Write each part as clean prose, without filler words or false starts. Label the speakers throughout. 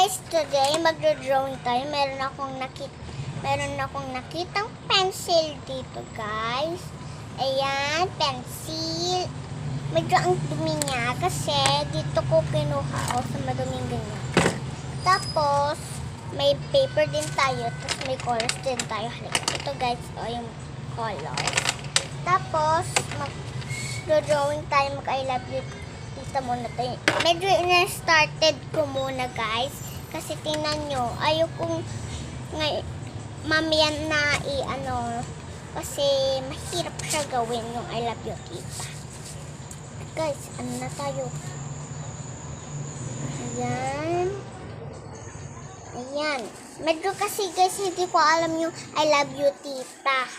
Speaker 1: guys, today magdo-drawing tayo. Meron akong nakitang pencil dito, guys. Ayan, pencil. Medyo ang dumi niya kasi dito ko kinuha sa maduming ganyan. Tapos, may paper din tayo. Tapos, may colors din tayo. Ito, guys, yung colors. Tapos, magdo-drawing tayo. Mag-I love you. Tita muna tayo. Medyo na-started ko muna, guys. Kasi tingnan nyo, ayokong mamaya na kasi mahirap siya gawin yung I love you, tita. Guys, ano na tayo? Ayan. Ayan. Medyo kasi, guys, hindi ko alam yung I love you, tita.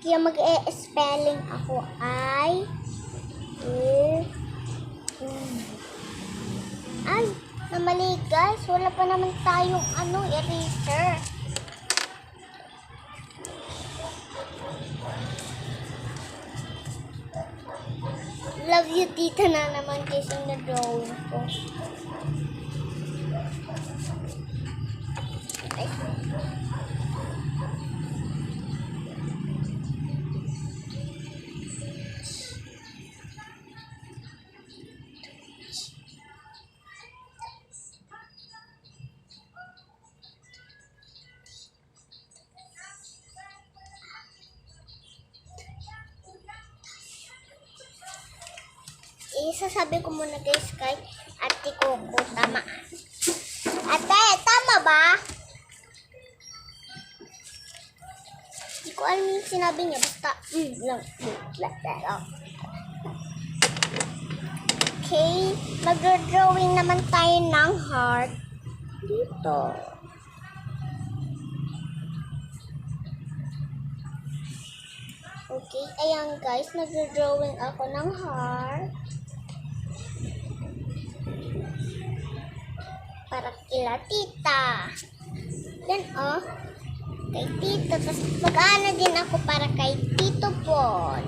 Speaker 1: Kaya mag-e-spelling ako ay namali, guys. Wala pa naman tayong eraser. Love you, tita na naman, guys, yung na-drawing ko. Isasabi ko muna, guys, kay Ate Coco, tama. Ate, tama ba? Hindi ko alam yung sinabi niya, basta okay, mag-drawing naman tayo ng heart dito. Okay, ayan, guys, mag-drawing ako ng heart. Para kila tita. Yan, kay tito. Tapos mag-ano din ako para kay Tito Paul.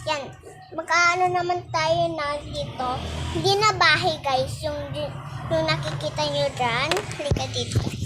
Speaker 1: Yan. Mag-ano naman tayo na dito. Hindi na bahay, guys. Yung nakikita nyo dyan. Halika dito.